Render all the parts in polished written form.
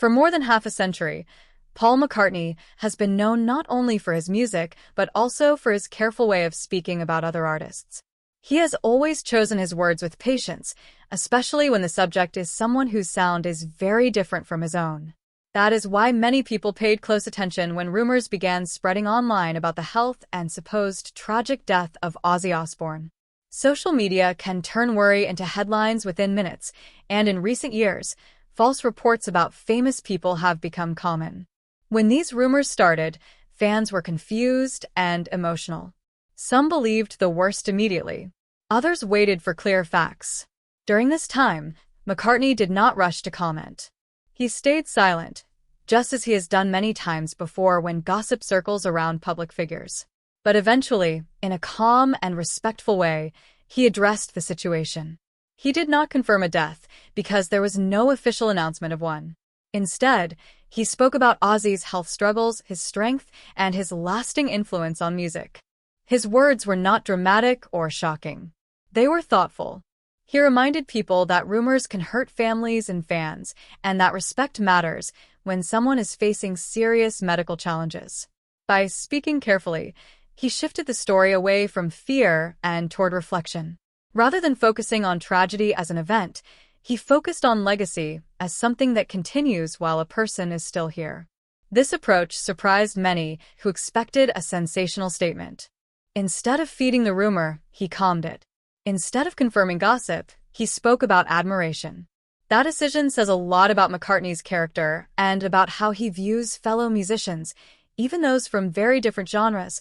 For more than half a century, Paul McCartney has been known not only for his music, but also for his careful way of speaking about other artists. He has always chosen his words with patience, especially when the subject is someone whose sound is very different from his own. That is why many people paid close attention when rumors began spreading online about the health and supposed tragic death of Ozzy Osbourne. Social media can turn worry into headlines within minutes, and in recent years, false reports about famous people have become common. When these rumors started, fans were confused and emotional. Some believed the worst immediately. Others waited for clear facts. During this time, McCartney did not rush to comment. He stayed silent, just as he has done many times before when gossip circles around public figures. But eventually, in a calm and respectful way, he addressed the situation. He did not confirm a death because there was no official announcement of one. Instead, he spoke about Ozzy's health struggles, his strength, and his lasting influence on music. His words were not dramatic or shocking. They were thoughtful. He reminded people that rumors can hurt families and fans, and that respect matters when someone is facing serious medical challenges. By speaking carefully, he shifted the story away from fear and toward reflection. Rather than focusing on tragedy as an event, he focused on legacy as something that continues while a person is still here. This approach surprised many who expected a sensational statement. Instead of feeding the rumor, he calmed it. Instead of confirming gossip, he spoke about admiration. That decision says a lot about McCartney's character and about how he views fellow musicians, even those from very different genres.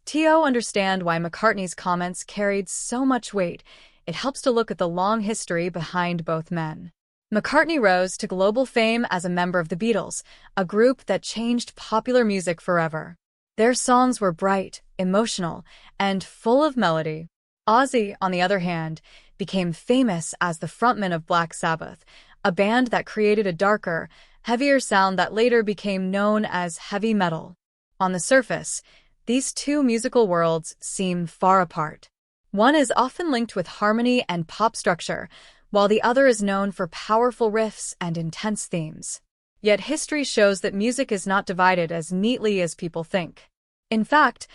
To understand why McCartney's comments carried so much weight, it helps to look at the long history behind both men. McCartney rose to global fame as a member of the Beatles, a group that changed popular music forever. Their songs were bright, emotional, and full of melody. Ozzy, on the other hand, became famous as the frontman of Black Sabbath, a band that created a darker, heavier sound that later became known as heavy metal. On the surface, these two musical worlds seem far apart. One is often linked with harmony and pop structure, while the other is known for powerful riffs and intense themes. Yet history shows that music is not divided as neatly as people think. In fact,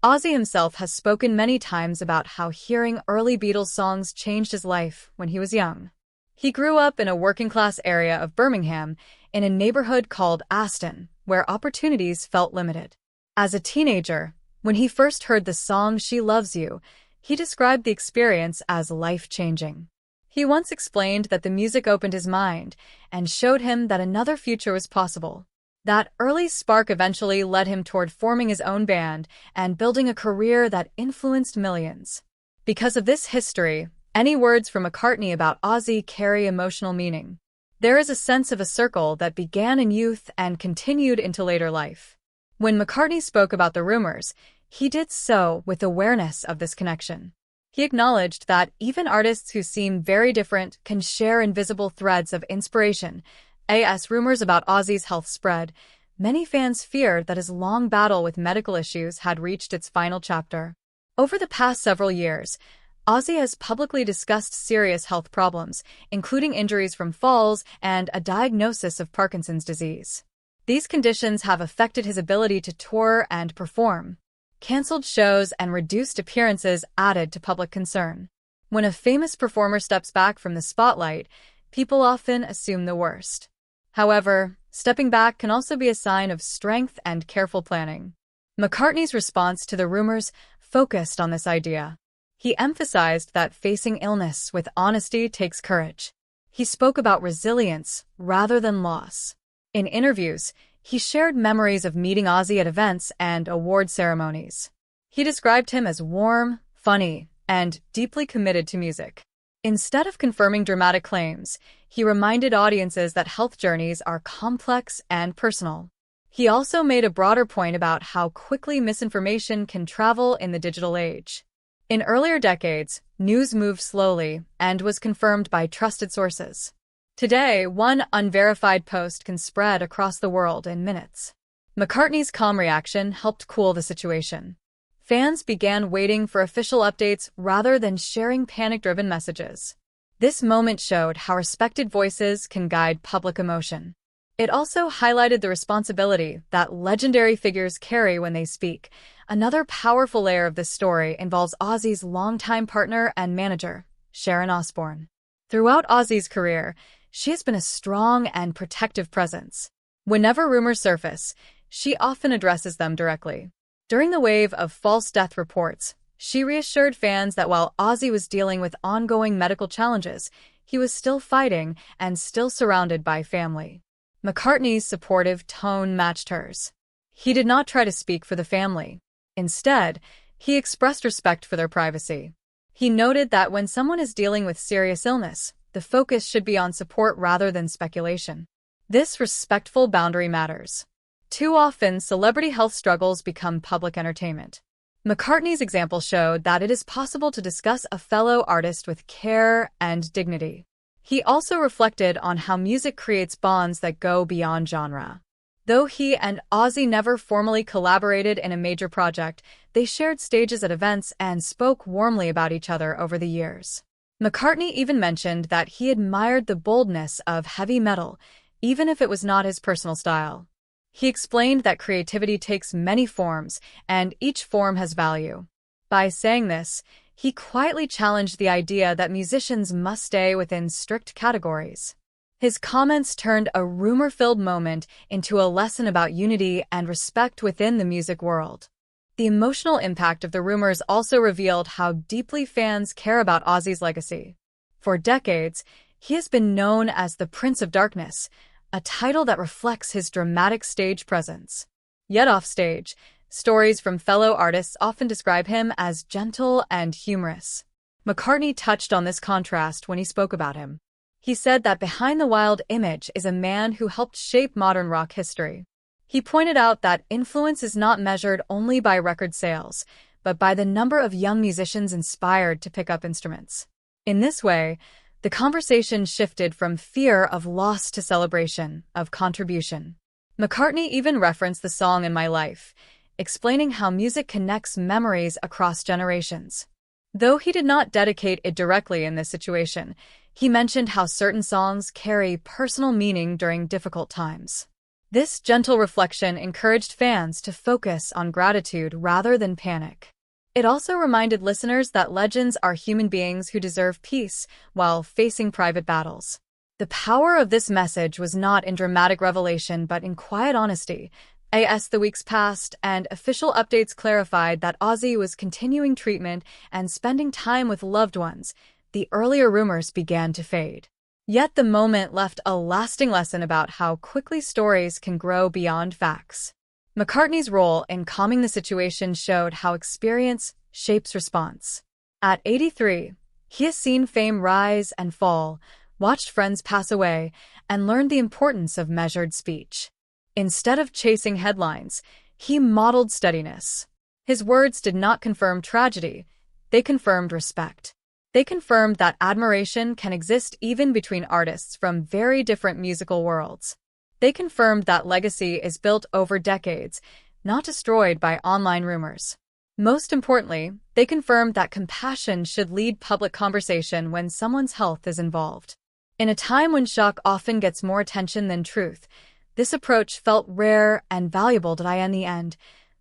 Ozzy himself has spoken many times about how hearing early Beatles songs changed his life when he was young. He grew up in a working-class area of Birmingham, in a neighborhood called Aston, where opportunities felt limited. As a teenager, when he first heard the song She Loves You, he described the experience as life-changing. He once explained that the music opened his mind and showed him that another future was possible. That early spark eventually led him toward forming his own band and building a career that influenced millions. Because of this history, any words from McCartney about Ozzy carry emotional meaning. There is a sense of a circle that began in youth and continued into later life. When McCartney spoke about the rumors, he did so with awareness of this connection. He acknowledged that even artists who seem very different can share invisible threads of inspiration. As rumors about Ozzy's health spread, many fans feared that his long battle with medical issues had reached its final chapter. Over the past several years, Ozzy has publicly discussed serious health problems, including injuries from falls and a diagnosis of Parkinson's disease. These conditions have affected his ability to tour and perform. Cancelled shows and reduced appearances added to public concern. When a famous performer steps back from the spotlight, people often assume the worst. However, stepping back can also be a sign of strength and careful planning. McCartney's response to the rumors focused on this idea. He emphasized that facing illness with honesty takes courage. He spoke about resilience rather than loss. In interviews, he shared memories of meeting Ozzy at events and award ceremonies. He described him as warm, funny, and deeply committed to music. Instead of confirming dramatic claims, he reminded audiences that health journeys are complex and personal. He also made a broader point about how quickly misinformation can travel in the digital age. In earlier decades, news moved slowly and was confirmed by trusted sources. Today, one unverified post can spread across the world in minutes. McCartney's calm reaction helped cool the situation. Fans began waiting for official updates rather than sharing panic-driven messages. This moment showed how respected voices can guide public emotion. It also highlighted the responsibility that legendary figures carry when they speak. Another powerful layer of this story involves Ozzy's longtime partner and manager, Sharon Osbourne. Throughout Ozzy's career, she has been a strong and protective presence. Whenever rumors surface, she often addresses them directly. During the wave of false death reports, she reassured fans that while Ozzy was dealing with ongoing medical challenges, he was still fighting and still surrounded by family. McCartney's supportive tone matched hers. He did not try to speak for the family. Instead, he expressed respect for their privacy. He noted that when someone is dealing with serious illness, the focus should be on support rather than speculation. This respectful boundary matters. Too often, celebrity health struggles become public entertainment. McCartney's example showed that it is possible to discuss a fellow artist with care and dignity. He also reflected on how music creates bonds that go beyond genre. Though he and Ozzy never formally collaborated in a major project, they shared stages at events and spoke warmly about each other over the years. McCartney even mentioned that he admired the boldness of heavy metal, even if it was not his personal style. He explained that creativity takes many forms, and each form has value. By saying this, he quietly challenged the idea that musicians must stay within strict categories. His comments turned a rumor-filled moment into a lesson about unity and respect within the music world. The emotional impact of the rumors also revealed how deeply fans care about Ozzy's legacy. For decades, he has been known as the Prince of Darkness, a title that reflects his dramatic stage presence. Yet offstage, stories from fellow artists often describe him as gentle and humorous. McCartney touched on this contrast when he spoke about him. He said that behind the wild image is a man who helped shape modern rock history. He pointed out that influence is not measured only by record sales, but by the number of young musicians inspired to pick up instruments. In this way, the conversation shifted from fear of loss to celebration of contribution. McCartney even referenced the song In My Life, explaining how music connects memories across generations. Though he did not dedicate it directly in this situation, he mentioned how certain songs carry personal meaning during difficult times. This gentle reflection encouraged fans to focus on gratitude rather than panic. It also reminded listeners that legends are human beings who deserve peace while facing private battles. The power of this message was not in dramatic revelation but in quiet honesty. As the weeks passed and official updates clarified that Ozzy was continuing treatment and spending time with loved ones, the earlier rumors began to fade. Yet the moment left a lasting lesson about how quickly stories can grow beyond facts. McCartney's role in calming the situation showed how experience shapes response. At 83, he has seen fame rise and fall, watched friends pass away, and learned the importance of measured speech. Instead of chasing headlines, he modeled steadiness. His words did not confirm tragedy, they confirmed respect. They confirmed that admiration can exist even between artists from very different musical worlds. They confirmed that legacy is built over decades, not destroyed by online rumors. Most importantly, they confirmed that compassion should lead public conversation when someone's health is involved. In a time when shock often gets more attention than truth, this approach felt rare and valuable. In the end,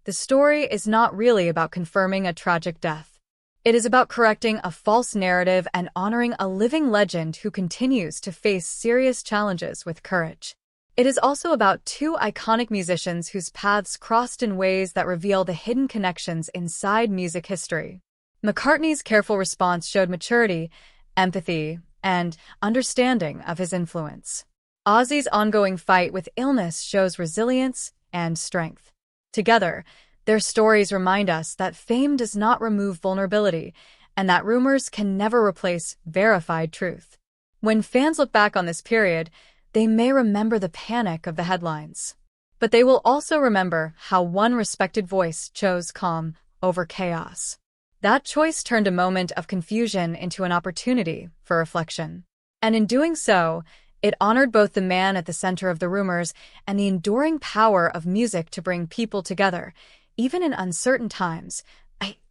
the story is not really about confirming a tragic death. It is about correcting a false narrative and honoring a living legend who continues to face serious challenges with courage. It is also about two iconic musicians whose paths crossed in ways that reveal the hidden connections inside music history. McCartney's careful response showed maturity, empathy, and understanding of his influence. Ozzy's ongoing fight with illness shows resilience and strength. Together, their stories remind us that fame does not remove vulnerability and that rumors can never replace verified truth. When fans look back on this period, they may remember the panic of the headlines, but they will also remember how one respected voice chose calm over chaos. That choice turned a moment of confusion into an opportunity for reflection. And in doing so, it honored both the man at the center of the rumors and the enduring power of music to bring people together. Even in uncertain times,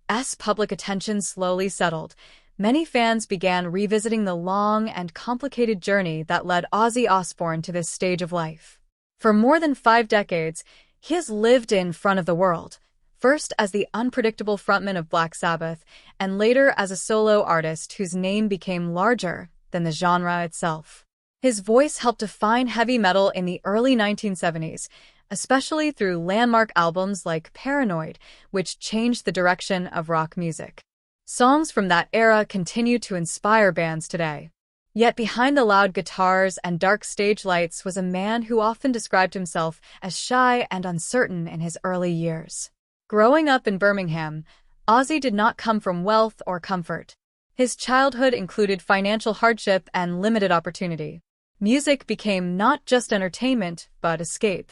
as public attention slowly settled, many fans began revisiting the long and complicated journey that led Ozzy Osbourne to this stage of life. For more than 5 decades, he has lived in front of the world, first as the unpredictable frontman of Black Sabbath, and later as a solo artist whose name became larger than the genre itself. His voice helped define heavy metal in the early 1970s, especially through landmark albums like Paranoid, which changed the direction of rock music. Songs from that era continue to inspire bands today. Yet behind the loud guitars and dark stage lights was a man who often described himself as shy and uncertain in his early years. Growing up in Birmingham, Ozzy did not come from wealth or comfort. His childhood included financial hardship and limited opportunity. Music became not just entertainment, but escape.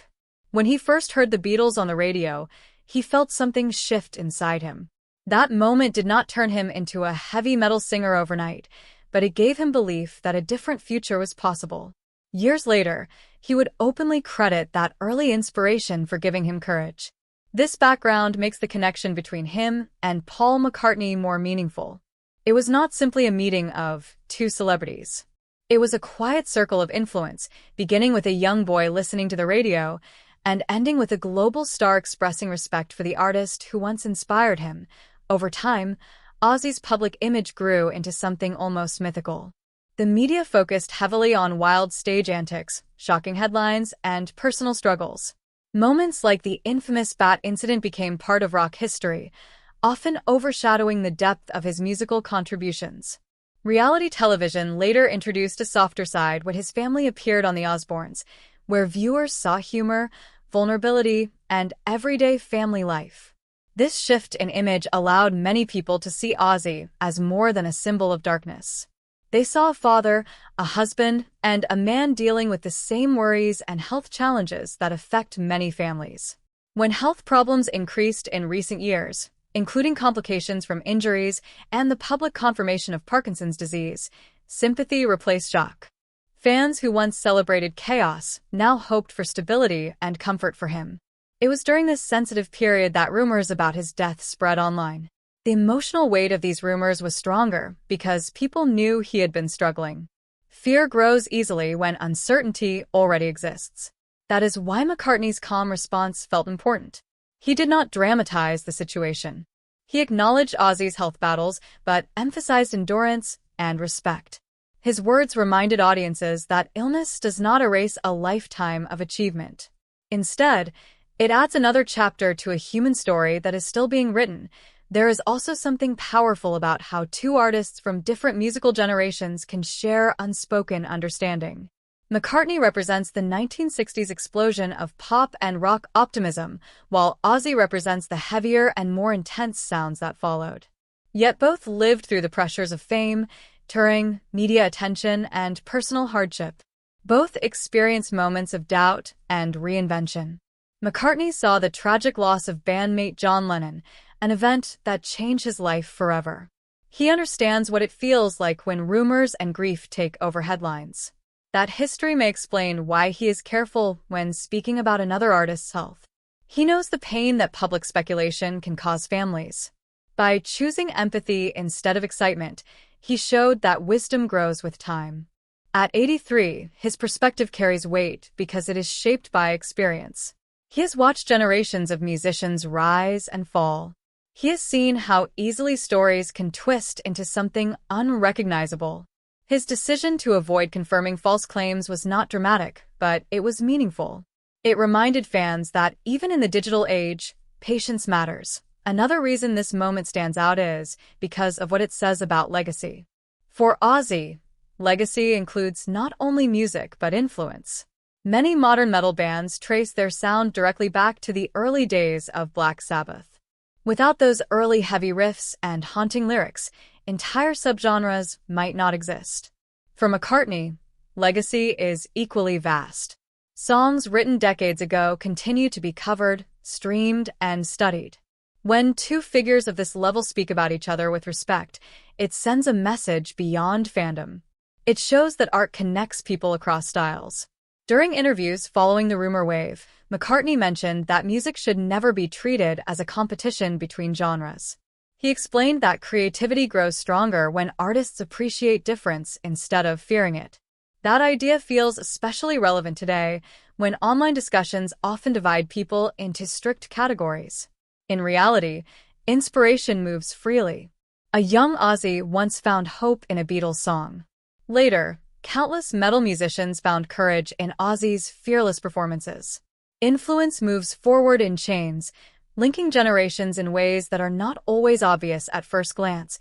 When he first heard the Beatles on the radio, he felt something shift inside him. That moment did not turn him into a heavy metal singer overnight, but it gave him belief that a different future was possible. Years later, he would openly credit that early inspiration for giving him courage. This background makes the connection between him and Paul McCartney more meaningful. It was not simply a meeting of two celebrities. It was a quiet circle of influence, beginning with a young boy listening to the radio and ending with a global star expressing respect for the artist who once inspired him. Over time, Ozzy's public image grew into something almost mythical. The media focused heavily on wild stage antics, shocking headlines, and personal struggles. Moments like the infamous bat incident became part of rock history, often overshadowing the depth of his musical contributions. Reality television later introduced a softer side when his family appeared on The Osbournes, where viewers saw humor, vulnerability, and everyday family life. This shift in image allowed many people to see Ozzy as more than a symbol of darkness. They saw a father, a husband, and a man dealing with the same worries and health challenges that affect many families. When health problems increased in recent years, including complications from injuries and the public confirmation of Parkinson's disease, sympathy replaced shock. Fans who once celebrated chaos now hoped for stability and comfort for him. It was during this sensitive period that rumors about his death spread online. The emotional weight of these rumors was stronger because people knew he had been struggling. Fear grows easily when uncertainty already exists. That is why McCartney's calm response felt important. He did not dramatize the situation. He acknowledged Ozzy's health battles, but emphasized endurance and respect. His words reminded audiences that illness does not erase a lifetime of achievement. Instead, it adds another chapter to a human story that is still being written. There is also something powerful about how two artists from different musical generations can share unspoken understanding. McCartney represents the 1960s explosion of pop and rock optimism, while Ozzy represents the heavier and more intense sounds that followed. Yet both lived through the pressures of fame, touring, media attention, and personal hardship. Both experienced moments of doubt and reinvention. McCartney saw the tragic loss of bandmate John Lennon, an event that changed his life forever. He understands what it feels like when rumors and grief take over headlines. That history may explain why he is careful when speaking about another artist's health. He knows the pain that public speculation can cause families. By choosing empathy instead of excitement, he showed that wisdom grows with time. At 83, his perspective carries weight because it is shaped by experience. He has watched generations of musicians rise and fall. He has seen how easily stories can twist into something unrecognizable. His decision to avoid confirming false claims was not dramatic, but it was meaningful. It reminded fans that even in the digital age, patience matters. Another reason this moment stands out is because of what it says about legacy. For Ozzy, legacy includes not only music but influence. Many modern metal bands trace their sound directly back to the early days of Black Sabbath. Without those early heavy riffs and haunting lyrics, entire subgenres might not exist. For McCartney, legacy is equally vast. Songs written decades ago continue to be covered, streamed, and studied. When two figures of this level speak about each other with respect, it sends a message beyond fandom. It shows that art connects people across styles. During interviews following the rumor wave, McCartney mentioned that music should never be treated as a competition between genres. He explained that creativity grows stronger when artists appreciate difference instead of fearing it. That idea feels especially relevant today, when online discussions often divide people into strict categories. In reality, inspiration moves freely. A young Ozzy once found hope in a Beatles song. Later, countless metal musicians found courage in Ozzy's fearless performances. Influence moves forward in chains, linking generations in ways that are not always obvious at first glance.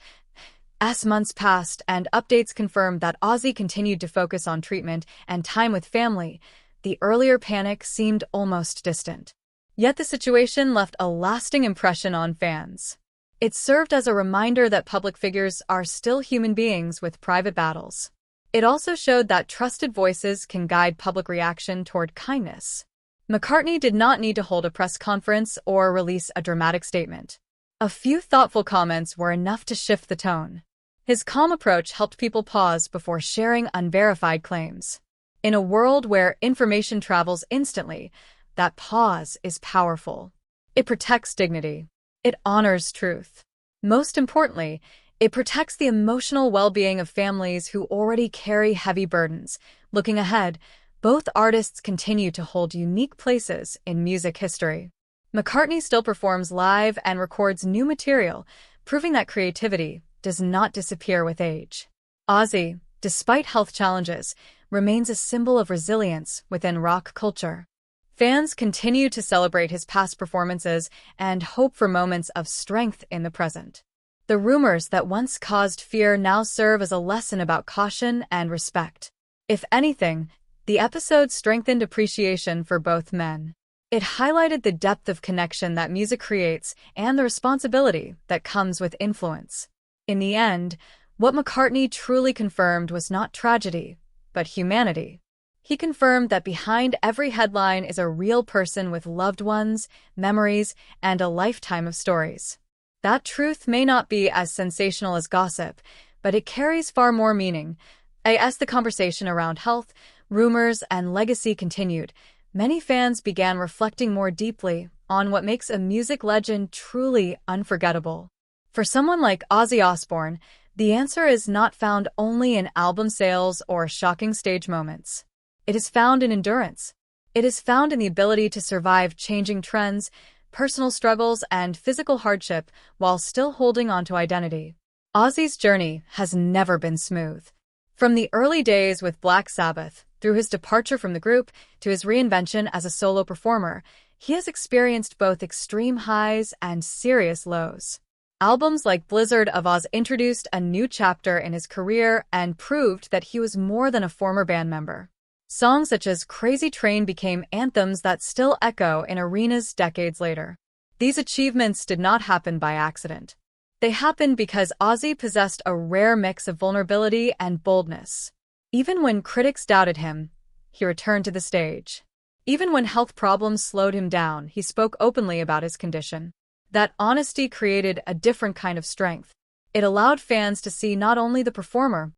As months passed and updates confirmed that Ozzy continued to focus on treatment and time with family, the earlier panic seemed almost distant. Yet the situation left a lasting impression on fans. It served as a reminder that public figures are still human beings with private battles. It also showed that trusted voices can guide public reaction toward kindness. McCartney did not need to hold a press conference or release a dramatic statement. A few thoughtful comments were enough to shift the tone. His calm approach helped people pause before sharing unverified claims. In a world where information travels instantly, that pause is powerful. It protects dignity. It honors truth. Most importantly, it protects the emotional well-being of families who already carry heavy burdens. Looking ahead, both artists continue to hold unique places in music history. McCartney still performs live and records new material, proving that creativity does not disappear with age. Ozzy, despite health challenges, remains a symbol of resilience within rock culture. Fans continue to celebrate his past performances and hope for moments of strength in the present. The rumors that once caused fear now serve as a lesson about caution and respect. If anything, the episode strengthened appreciation for both men. It highlighted the depth of connection that music creates and the responsibility that comes with influence. In the end, what McCartney truly confirmed was not tragedy, but humanity. He confirmed that behind every headline is a real person with loved ones, memories, and a lifetime of stories. That truth may not be as sensational as gossip, but it carries far more meaning. As the conversation around health, rumors, and legacy continued, many fans began reflecting more deeply on what makes a music legend truly unforgettable. For someone like Ozzy Osbourne, the answer is not found only in album sales or shocking stage moments. It is found in endurance. It is found in the ability to survive changing trends, personal struggles, and physical hardship while still holding onto identity. Ozzy's journey has never been smooth. From the early days with Black Sabbath, through his departure from the group to his reinvention as a solo performer, he has experienced both extreme highs and serious lows. Albums like Blizzard of Oz introduced a new chapter in his career and proved that he was more than a former band member. Songs such as Crazy Train became anthems that still echo in arenas decades later. These achievements did not happen by accident. They happened because Ozzy possessed a rare mix of vulnerability and boldness. Even when critics doubted him, he returned to the stage. Even when health problems slowed him down, he spoke openly about his condition. That honesty created a different kind of strength. It allowed fans to see not only the performer,